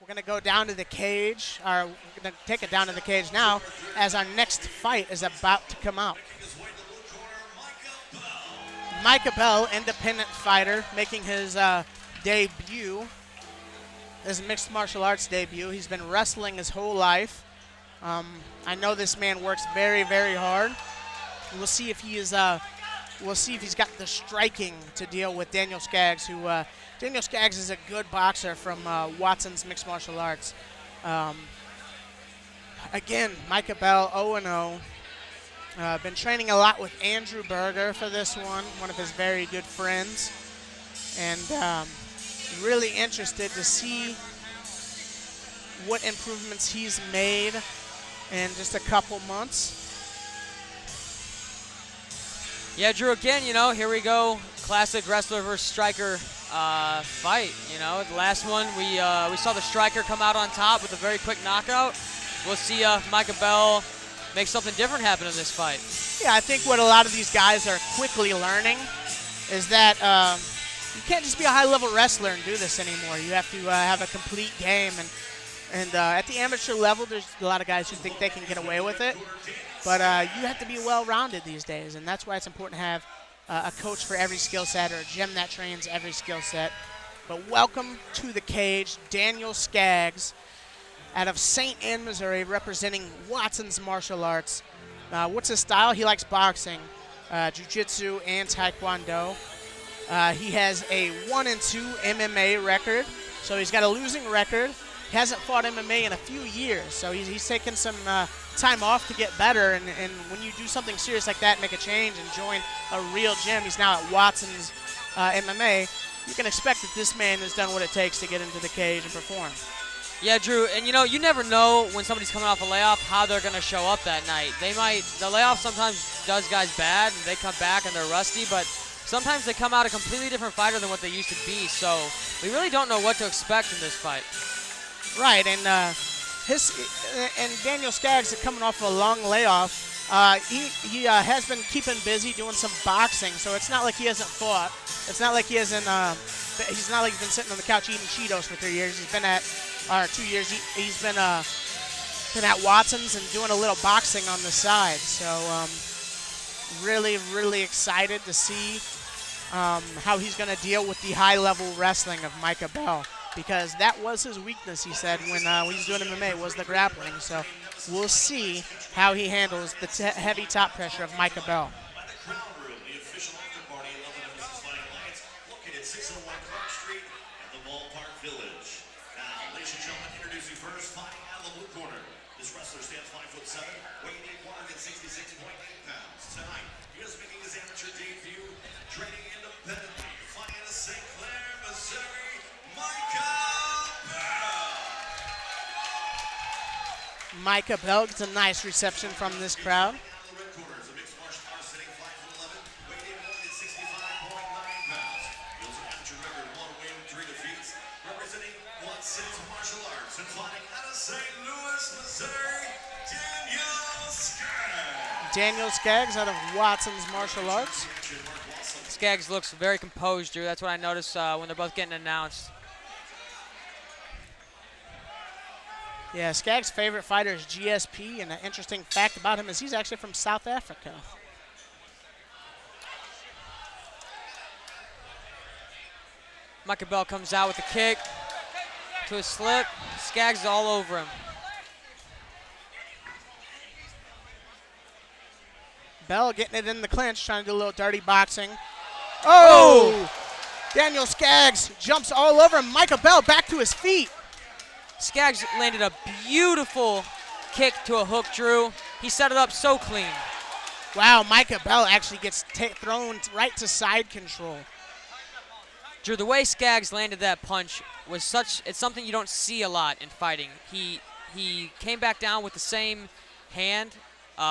We're going to go down to the cage, or we're going to take it down to the cage now as our next fight is about to come out. Micah Bell, independent fighter, making his debut, his mixed martial arts debut. He's been wrestling his whole life. I know this man works very, very hard. We'll see if he is. We'll see if he's got the striking to deal with Daniel Skaggs, who Daniel Skaggs is a good boxer from Watson's Mixed Martial Arts. Again, Micah Bell, 0-0. Been training a lot with Andrew Berger for this one of his very good friends. And really interested to see what improvements he's made in just a couple months. Yeah, Drew, again, here we go. Classic wrestler versus striker fight. The last one, we saw the striker come out on top with a very quick knockout. We'll see if Micah Bell makes something different happen in this fight. Yeah, I think what a lot of these guys are quickly learning is that you can't just be a high-level wrestler and do this anymore. You have to have a complete game. And at the amateur level, there's a lot of guys who think they can get away with it. But you have to be well-rounded these days, and that's why it's important to have a coach for every skill set or a gym that trains every skill set. But welcome to the cage, Daniel Skaggs, out of St. Anne, Missouri, representing Watson's Martial Arts. What's his style? He likes boxing, jiu-jitsu, and taekwondo. He has a 1-2 MMA record, so he's got a losing record. He hasn't fought MMA in a few years, so he's taken some time off to get better. And when you do something serious like that, make a change and join a real gym, he's now at Watson's MMA, you can expect that this man has done what it takes to get into the cage and perform. Yeah, Drew, and you never know when somebody's coming off a layoff how they're going to show up that night. The layoff sometimes does guys bad, and they come back and they're rusty, but sometimes they come out a completely different fighter than what they used to be, so we really don't know what to expect in this fight. Right, and Daniel Skaggs is coming off a long layoff. He has been keeping busy doing some boxing, so it's not like he hasn't fought. It's not like he hasn't. He's not like he's been sitting on the couch eating Cheetos for 3 years. He's been at 2 years. He's been at Watson's and doing a little boxing on the side. So really, really excited to see how he's going to deal with the high-level wrestling of Micah Bell, because that was his weakness, he said, when he was doing MMA, was the grappling. So we'll see how he handles the heavy top pressure of Micah Bell. Micah Bell gets a nice reception from this crowd. Daniel Skaggs out of Watson's Martial Arts. Skaggs looks very composed, Drew. That's what I noticed when they're both getting announced. Yeah, Skaggs' favorite fighter is GSP, and an interesting fact about him is he's actually from South Africa. Micah Bell comes out with a kick to a slip. Skaggs is all over him. Bell getting it in the clinch, trying to do a little dirty boxing. Oh! Daniel Skaggs jumps all over him. Micah Bell back to his feet. Skaggs landed a beautiful kick to a hook, Drew. He set it up so clean. Wow, Micah Bell actually gets thrown right to side control. Drew, the way Skaggs landed that punch was it's something you don't see a lot in fighting. He came back down with the same hand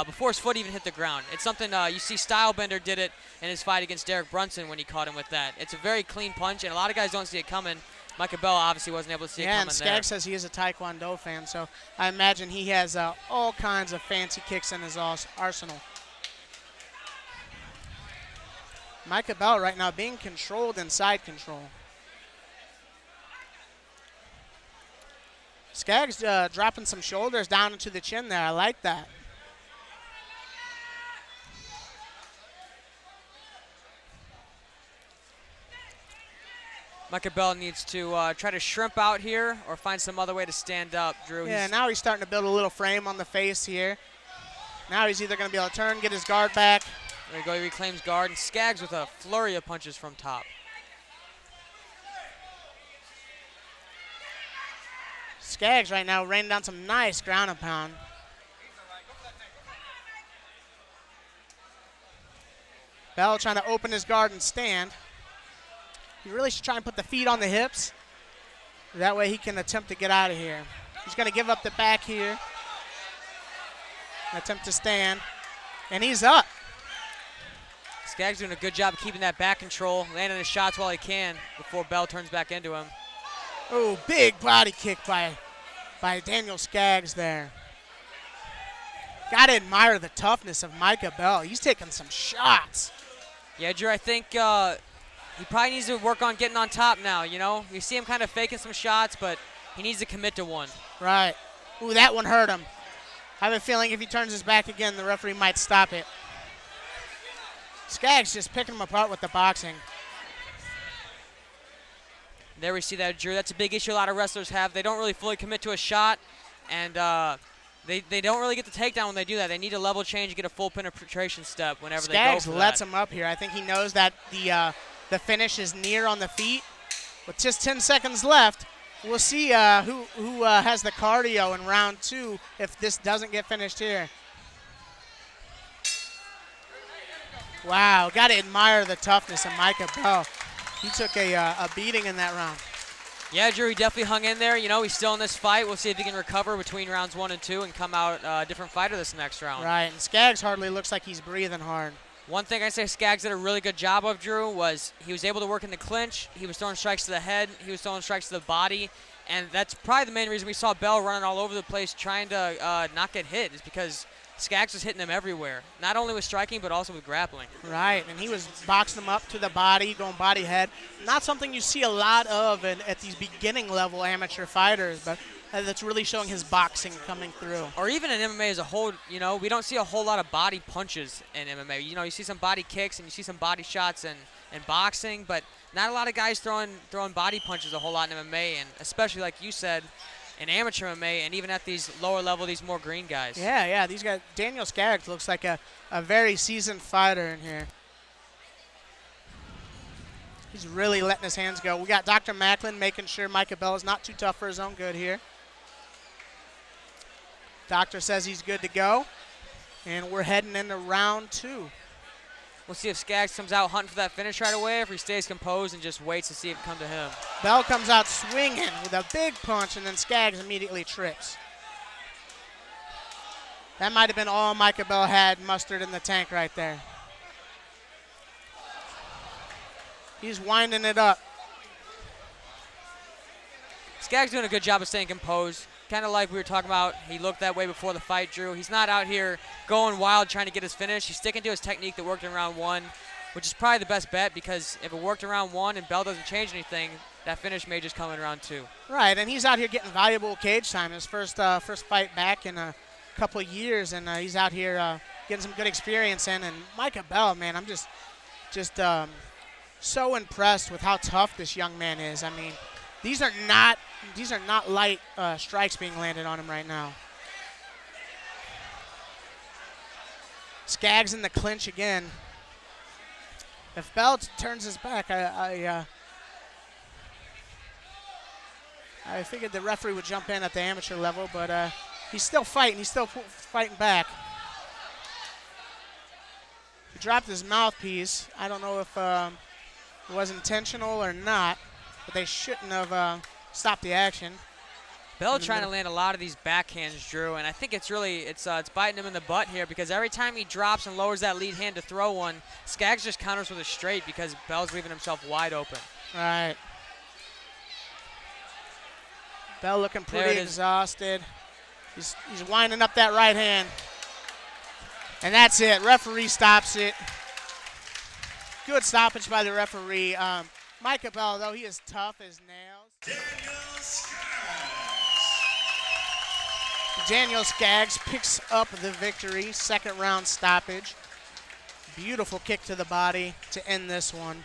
before his foot even hit the ground. It's something you see Stylebender did it in his fight against Derek Brunson when he caught him with that. It's a very clean punch, and a lot of guys don't see it coming. Micah Bell obviously wasn't able to see it coming there. Yeah, and Skaggs says he is a Taekwondo fan, so I imagine he has all kinds of fancy kicks in his arsenal. Micah Bell right now being controlled in side control. Skaggs dropping some shoulders down into the chin there. I like that. Micah Bell needs to try to shrimp out here or find some other way to stand up, Drew. Yeah, now he's starting to build a little frame on the face here. Now he's either going to be able to turn, get his guard back. There you go, he reclaims guard, and Skaggs with a flurry of punches from top. Skaggs right now raining down some nice ground and pound. Bell trying to open his guard and stand. He really should try and put the feet on the hips. That way he can attempt to get out of here. He's going to give up the back here. Attempt to stand. And he's up. Skaggs doing a good job of keeping that back control, landing his shots while he can before Bell turns back into him. Oh, big body kick by Daniel Skaggs there. Got to admire the toughness of Micah Bell. He's taking some shots. Yeah, Drew, I think he probably needs to work on getting on top now, you know? You see him kind of faking some shots, but he needs to commit to one. Right. Ooh, that one hurt him. I have a feeling if he turns his back again, the referee might stop it. Skaggs just picking him apart with the boxing. There we see that, Drew. That's a big issue a lot of wrestlers have. They don't really fully commit to a shot, and they don't really get the takedown when they do that. They need a level change and get a full penetration step whenever they go for Skaggs lets him up here. I think he knows that the finish is near on the feet. With just 10 seconds left, we'll see who has the cardio in round 2 if this doesn't get finished here. Wow, got to admire the toughness of Micah Bell. He took a beating in that round. Yeah, Drew, he definitely hung in there. You know, he's still in this fight. We'll see if he can recover between rounds 1 and 2 and come out a different fighter this next round. Right, and Skaggs hardly looks like he's breathing hard. One thing I say Skaggs did a really good job of, Drew, was he was able to work in the clinch. He was throwing strikes to the head. He was throwing strikes to the body. And that's probably the main reason we saw Bell running all over the place trying to not get hit, is because Skaggs was hitting him everywhere, not only with striking but also with grappling. Right, and he was boxing him up to the body, going body head. Not something you see a lot of at these beginning level amateur fighters, but that's really showing his boxing coming through. Or even in MMA as a whole, you know, we don't see a whole lot of body punches in MMA. You know, you see some body kicks and you see some body shots in boxing, but not a lot of guys throwing body punches a whole lot in MMA, and especially like you said, in amateur MMA, and even at these lower level, these more green guys. Yeah, these guys. Daniel Skaggs looks like a very seasoned fighter in here. He's really letting his hands go. We got Dr. Macklin making sure Micah Bell is not too tough for his own good here. Doctor says he's good to go, and we're heading into round 2. We'll see if Skaggs comes out hunting for that finish right away, if he stays composed and just waits to see it come to him. Bell comes out swinging with a big punch, and then Skaggs immediately trips. That might have been all Micah Bell had mustered in the tank right there. He's winding it up. Skaggs doing a good job of staying composed. Kind of like we were talking about, he looked that way before the fight, Drew. He's not out here going wild trying to get his finish. He's sticking to his technique that worked in round 1, which is probably the best bet, because if it worked in round 1 and Bell doesn't change anything, that finish may just come in round 2. Right, and he's out here getting valuable cage time. His first fight back in a couple of years, and he's out here getting some good experience in. And Micah Bell, man, I'm just so impressed with how tough this young man is. I mean, these are not light strikes being landed on him right now. Skaggs in the clinch again. If Bell turns his back, I figured the referee would jump in at the amateur level, but he's still fighting. He's still fighting back. He dropped his mouthpiece. I don't know if it was intentional or not, but they shouldn't have stopped the action. Bell trying to land a lot of these backhands, Drew, and I think it's biting him in the butt here, because every time he drops and lowers that lead hand to throw one, Skaggs just counters with a straight because Bell's leaving himself wide open. Right. Bell looking pretty exhausted. He's winding up that right hand. And that's it. Referee stops it. Good stoppage by the referee. Micah Bell, though, he is tough as nails. Daniel Skaggs. Daniel Skaggs picks up the victory, second round stoppage. Beautiful kick to the body to end this one.